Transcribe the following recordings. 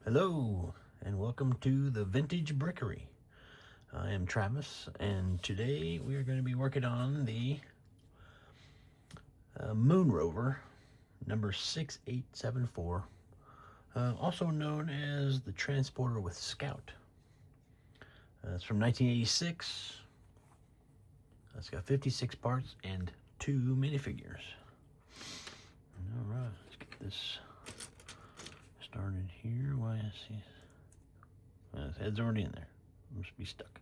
Hello, and welcome to the Vintage Brickery. I am Travis, and today we are going to be working on the Moon Rover number 6874, also known as the Transporter with Scout. It's from 1986. It's got 56 parts and 2 minifigures. All right, let's get this started here. Why is he? His head's already in there. Must be stuck.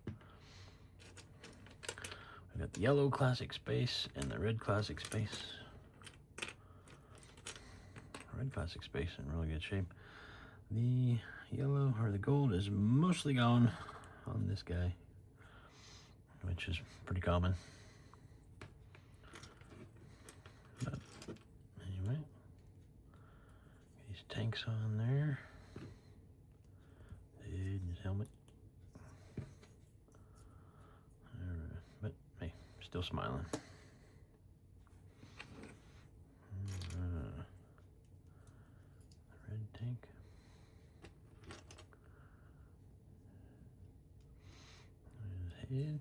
We got the yellow classic space and the red classic space. Red classic space in really good shape. The yellow or the gold is mostly gone on this guy, which is pretty common. But anyway, these tanks on there. And his helmet. But hey, still smiling. Red tank. His head.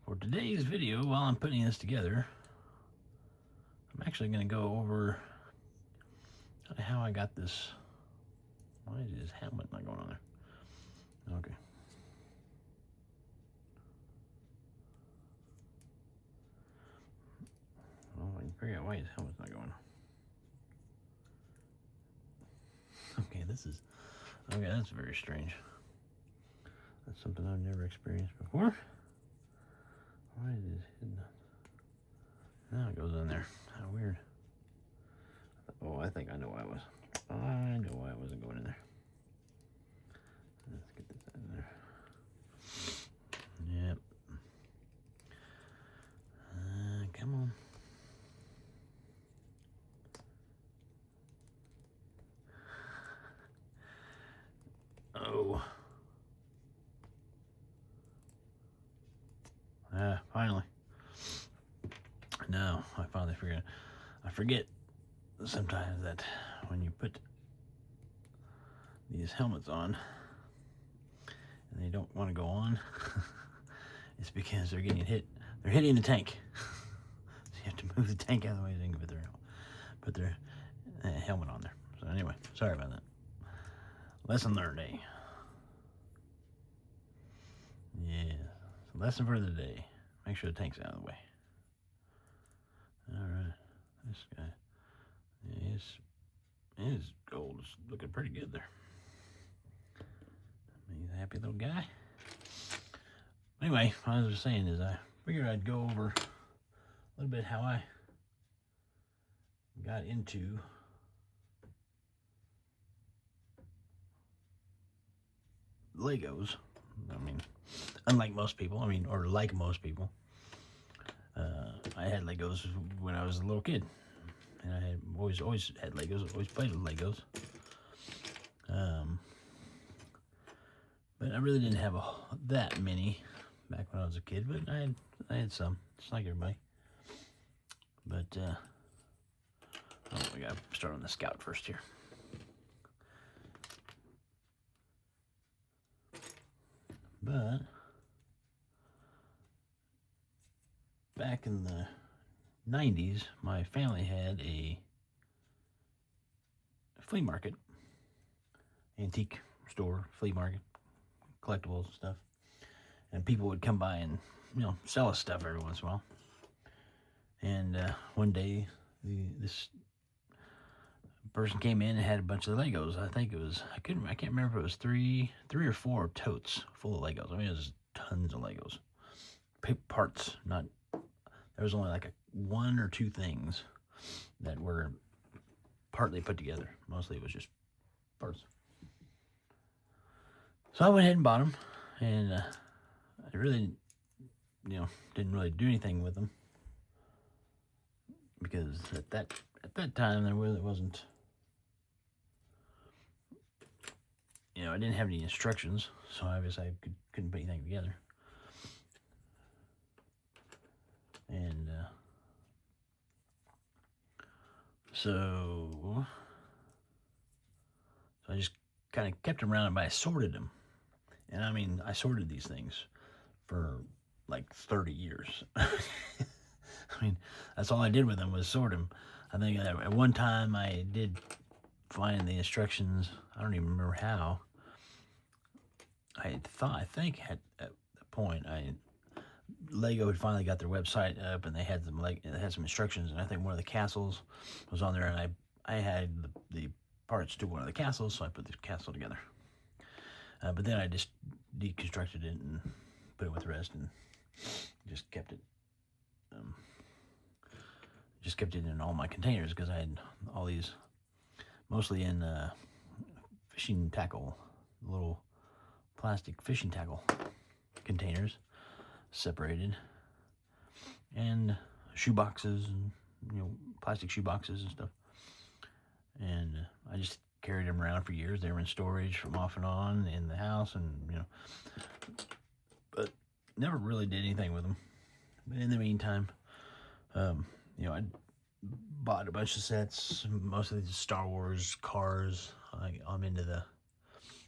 For today's video, while I'm putting this together, I'm actually going to go over how I got this. Why is his helmet not going on there? Okay. Well, I can figure out why his helmet's not going. Okay, that's very strange. That's something I've never experienced before. Why is his head not? Now it goes in there. How weird. Oh, I think I know why it was. I know why it wasn't going in there. Let's get this out of there. Yep. Come on. Oh. Finally. No, I finally figured it. I forget sometimes that when you put these helmets on and they don't want to go on, it's because they're getting hit. They're hitting the tank. So you have to move the tank out of the way so they can put their helmet on there. So anyway, sorry about that. Lesson learned, eh? Yeah. So lesson for the day. Make sure the tank's out of the way. Alright. This guy. His gold is looking pretty good there. He's a happy little guy. Anyway, what I was just saying is I figured I'd go over a little bit how I got into Legos. I mean, unlike most people, or like most people, I had Legos when I was a little kid. And I had always had Legos, always played with Legos. But I really didn't have that many back when I was a kid, but I had some, just like everybody. But we gotta start on the Scout first here. But back in the 90s, my family had a flea market, antique store, flea market, collectibles and stuff. And people would come by and, sell us stuff every once in a while. And one day, this person came in and had a bunch of Legos. I think it was, I can't remember if it was three or four totes full of Legos. I mean, it was tons of Legos. Parts, not, there was only like one or two things that were partly put together. Mostly it was just parts. So I went ahead and bought them, and I really, didn't really do anything with them because at that time there really wasn't, I didn't have any instructions, so obviously I couldn't put anything together. And So I just kind of kept them around, but I sorted them. And I mean, I sorted these things for like 30 years. I mean, that's all I did with them was sort them. I think at one time I did find the instructions. I don't even remember how. I think at the point Lego had finally got their website up, and they had some instructions, and I think one of the castles was on there, and I had the parts to one of the castles, so I put the castle together. But then I just deconstructed it and put it with the rest, and just kept it. Just kept it in all my containers because I had all these, mostly in fishing tackle, little plastic fishing tackle containers, separated, and shoe boxes, and plastic shoe boxes and stuff. And I just carried them around for years. They were in storage from off and on in the house, and but never really did anything with them. But in the meantime, I bought a bunch of sets, mostly the Star Wars cars. I'm into the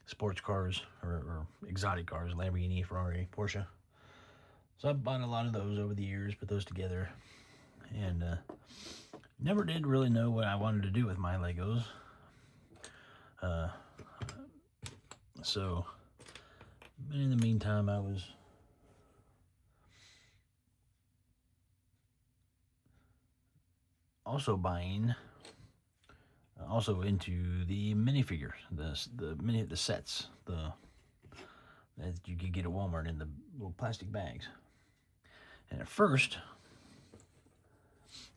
sports cars or exotic cars, Lamborghini, Ferrari, Porsche. So I bought a lot of those over the years, put those together, and never did really know what I wanted to do with my Legos. So in the meantime, I was also also into the minifigures, the sets, that you could get at Walmart in the little plastic bags. And at first,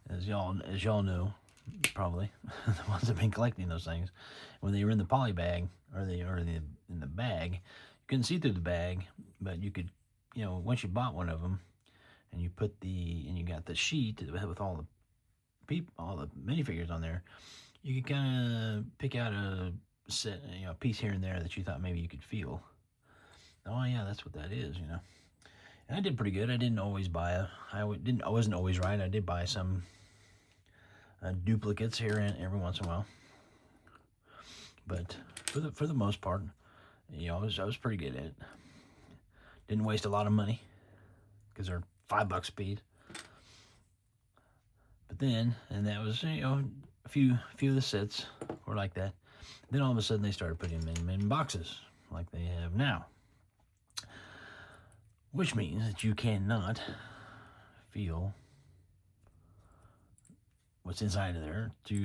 as y'all know, probably the ones that've been collecting those things, when they were in the poly bag or in the bag, you couldn't see through the bag, but you could, once you bought one of them, and you got the sheet with all the minifigures on there, you could kind of pick out a set, a piece here and there that you thought maybe you could feel. Oh yeah, that's what that is, And I did pretty good. I didn't always buy I wasn't always right. I did buy some duplicates here and every once in a while, but for the most part, I was pretty good at it. Didn't waste a lot of money because they're $5 a piece. But then, and that was a few of the sets were like that. Then all of a sudden they started putting them in boxes like they have now, which means that you cannot feel what's inside of there to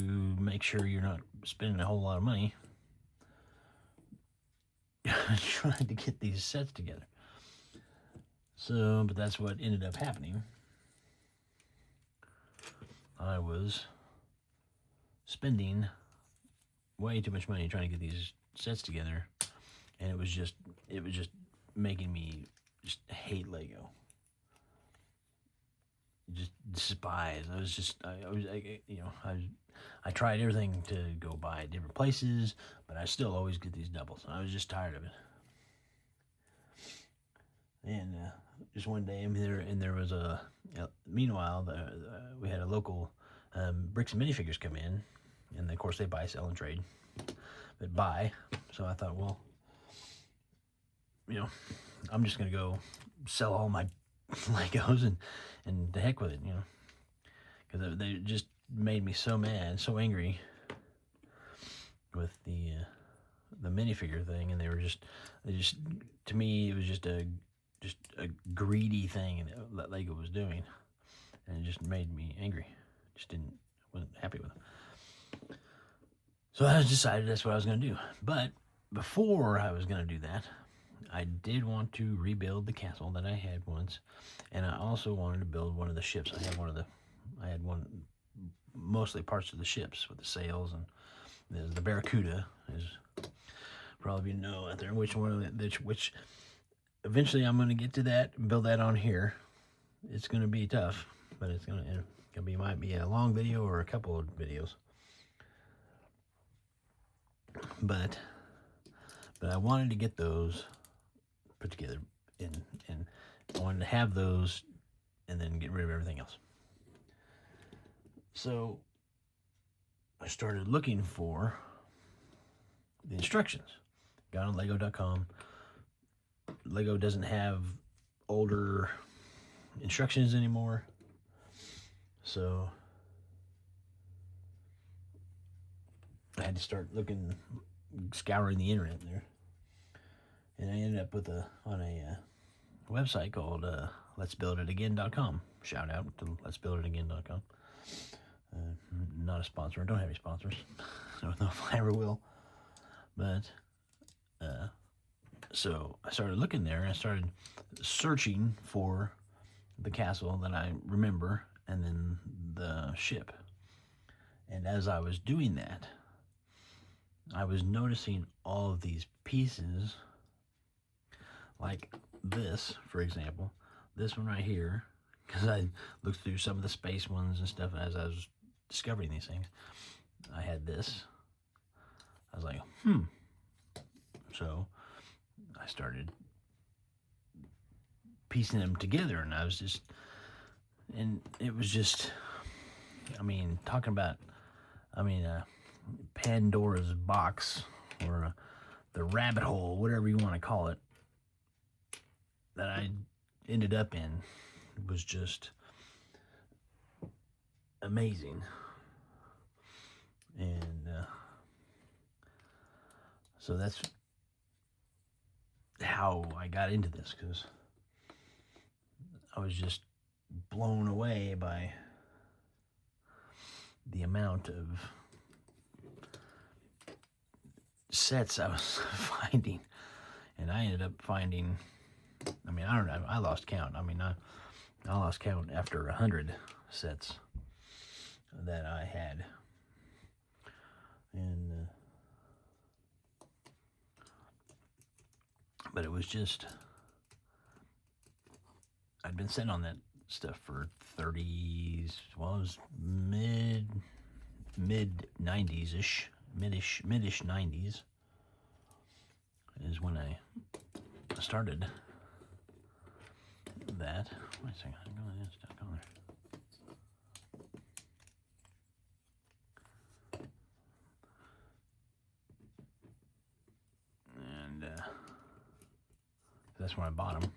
make sure you're not spending a whole lot of money trying to get these sets together. So, but that's what ended up happening. I was spending way too much money trying to get these sets together, and it was just making me just hate Lego. Just despise. I tried everything to go buy at different places, but I still always get these doubles. I was just tired of it. And just one day I'm there, and there was meanwhile, we had a local Bricks and Minifigures come in, and of course they buy, sell, and trade. But buy, so I thought, well, I'm just gonna go sell all my Legos and the heck with it, because they just made me so mad, so angry with the minifigure thing, and they just to me it was just a greedy thing that Lego was doing, and it just made me angry. Wasn't happy with it. So I decided that's what I was going to do. But before I was going to do that, I did want to rebuild the castle that I had once, and I also wanted to build one of the ships. I had mostly parts of the ships with the sails, and the Barracuda is probably out there. Which eventually I'm going to get to that and build that on here. It's going to be tough, but might be a long video or a couple of videos. But I wanted to get those put together, and I wanted to have those and then get rid of everything else. So I started looking for the instructions. Got on Lego.com. Lego doesn't have older instructions anymore. So I had to start looking, scouring the internet there. And I ended up on a website called letsbuilditagain.com. Shout out to letsbuilditagain.com. Not a sponsor. I don't have any sponsors. I don't know if I ever will. But so I started looking there, and I started searching for the castle that I remember, and then the ship. And as I was doing that, I was noticing all of these pieces, like this, for example, this one right here, because I looked through some of the space ones and stuff as I was discovering these things. I had this. I was like, So I started piecing them together, and it was just, talking about, Pandora's box, or the rabbit hole, whatever you want to call it, that I ended up in. It was just amazing. And so that's how I got into this, because I was just blown away by the amount of sets I was finding. And I ended up finding, I don't know, I lost count. I lost count after 100 sets that I had. And but it was just, I'd been sitting on that stuff for 30s, well, it was mid 90s-ish, midish 90s is when I started that. Wait a second, I'm going to stuck on there. And that's when I bought them.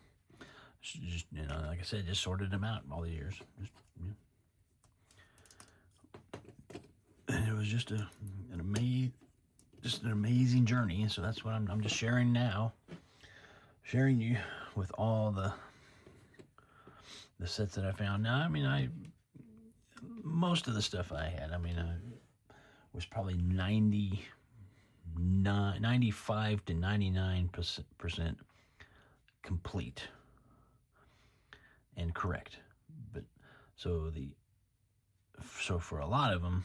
Just, like I said, just sorted them out all the years. And it was just an amazing journey. So that's what I'm just sharing now. Sharing you with all the sets that I found. Now, most of the stuff I had, was probably 95 to 99% complete and correct. But so for a lot of them,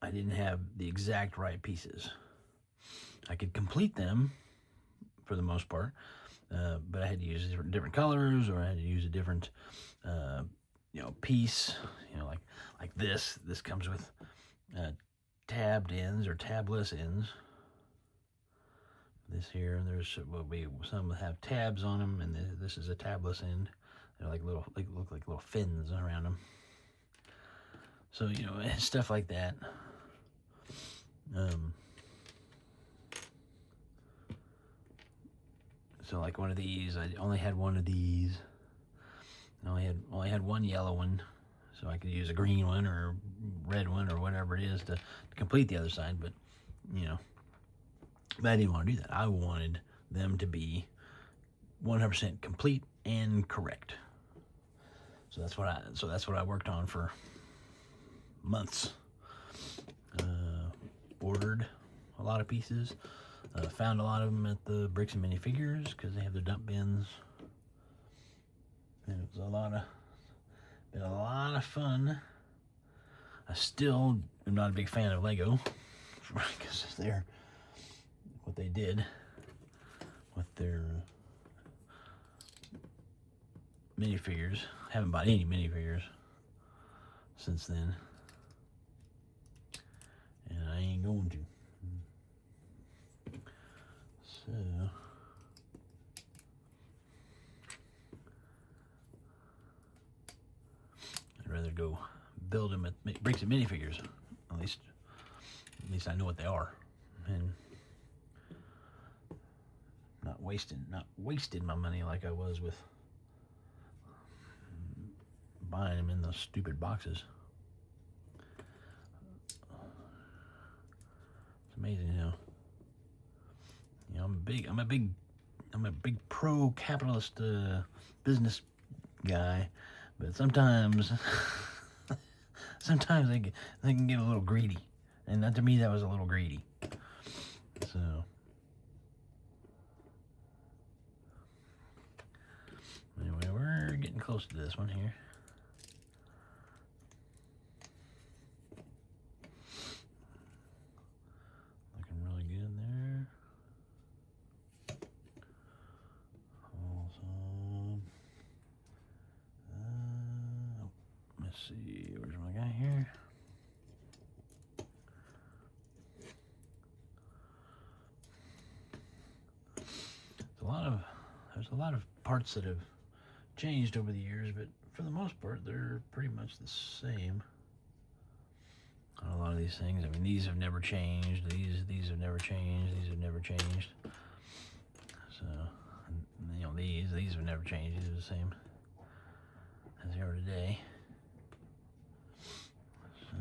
I didn't have the exact right pieces. I could complete them for the most part, but I had to use different colors, or I had to use a different piece. Like this comes with tabbed ends or tabless ends. This here, will be some that have tabs on them, and this is a tabless end. They're look like little fins around them. So stuff like that. So like one of these, I only had one of these. I only had one yellow one, so I could use a green one or red one or whatever it is to complete the other side. But but I didn't want to do that. I wanted them to be 100% complete and correct. So that's what I worked on for months. Ordered a lot of pieces. Found a lot of them at the Bricks and Minifigures, because they have their dump bins. And it was been a lot of fun. I still am not a big fan of Lego, because what they did with their minifigures. I haven't bought any minifigures since then, and I ain't going to. So I'd rather go build them at bricks and minifigures. At least I know what they are, and not wasted my money like I was with buying them in those stupid boxes. It's amazing, you know. You know, I'm a big pro-capitalist business guy, but sometimes they can get a little greedy, and to me that was a little greedy. So anyway, we're getting close to this one here. Looking really good there. Awesome. Let's see, where's my guy here? There's a lot of parts that have changed over the years, but for the most part, they're pretty much the same on a lot of these things. I mean, these have never changed. These have never changed. These have never changed. So, you know, these have never changed. These are the same as they are today. So,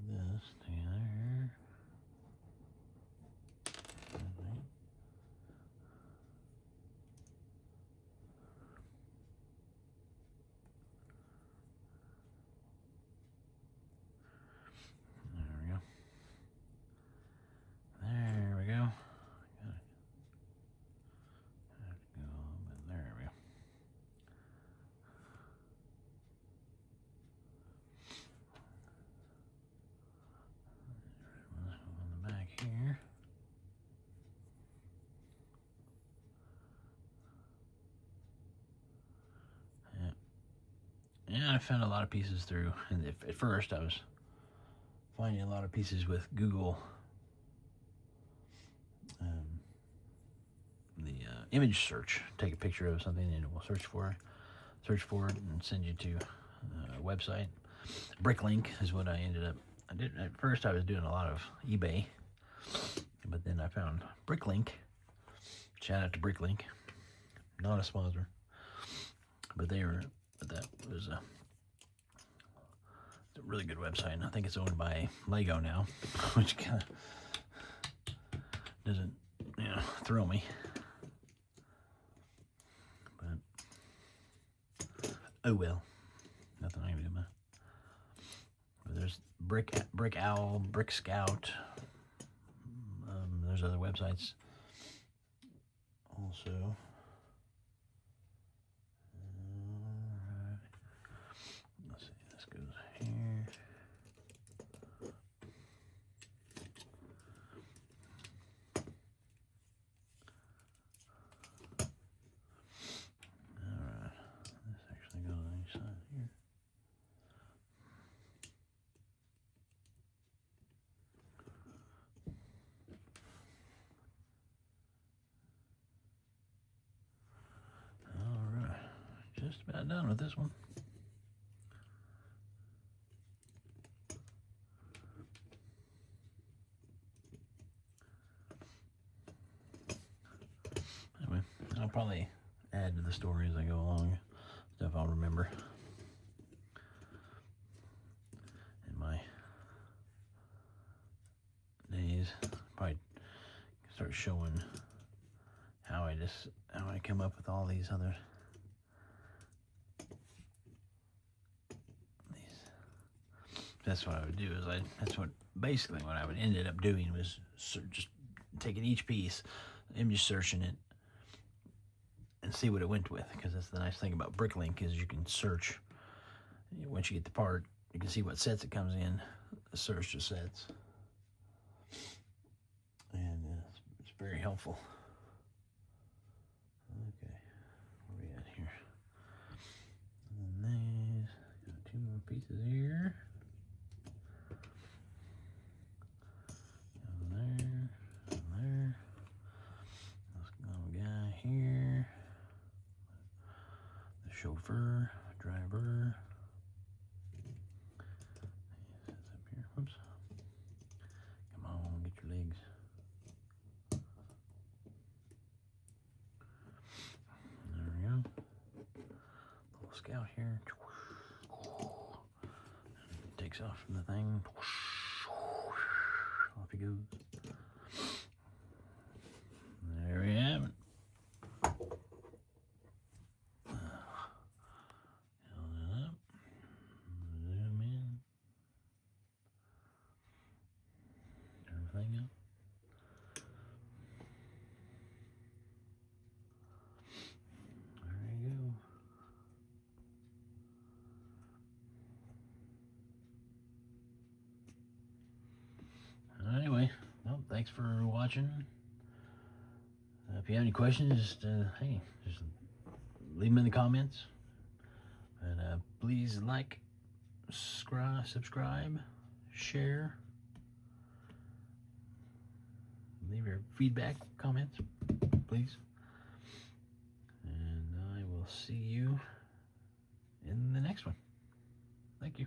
get this together. There we go. There we go. On the back here. Yeah, I found a lot of pieces through, and at first I was finding a lot of pieces with Google, the image search. Take a picture of something and it will search for it and send you to a website. Bricklink is what I ended up. I did at first. I was doing a lot of eBay, but then I found Bricklink. Shout out to Bricklink, not a sponsor, but that was a really good website, and I think it's owned by Lego now, which kind of doesn't, you know, thrill me. But oh well, nothing I can do about it. But there's Brick Owl, Brick Scout. There's other websites also. Let's see, this goes here. Alright, this actually goes on each side here. Alright, just about done with this one. Anyway, I'll probably add to the story as I go along, stuff I'll remember in my days. Probably start showing how I come up with all these other That's what I would do. That's what I would ended up doing was just taking each piece, image searching it, and see what it went with. Because that's the nice thing about Bricklink is you can search. Once you get the part, you can see what sets it comes in. Search the sets, and it's very helpful. Okay, where are we at here? And these got 2 more pieces here. There. Let's go, guy here. chauffeur, driver. It says up here. Whoops. Come on, get your legs. There we go. Little scout here. Takes off from the thing. Off he goes. There we have it. Hold it up. Zoom in. Turn the thing up. There you go. Anyway, well, thanks for watching. If you have any questions, just leave them in the comments. And please like, subscribe, share, leave your feedback, comments, please. And I will see you in the next one. Thank you.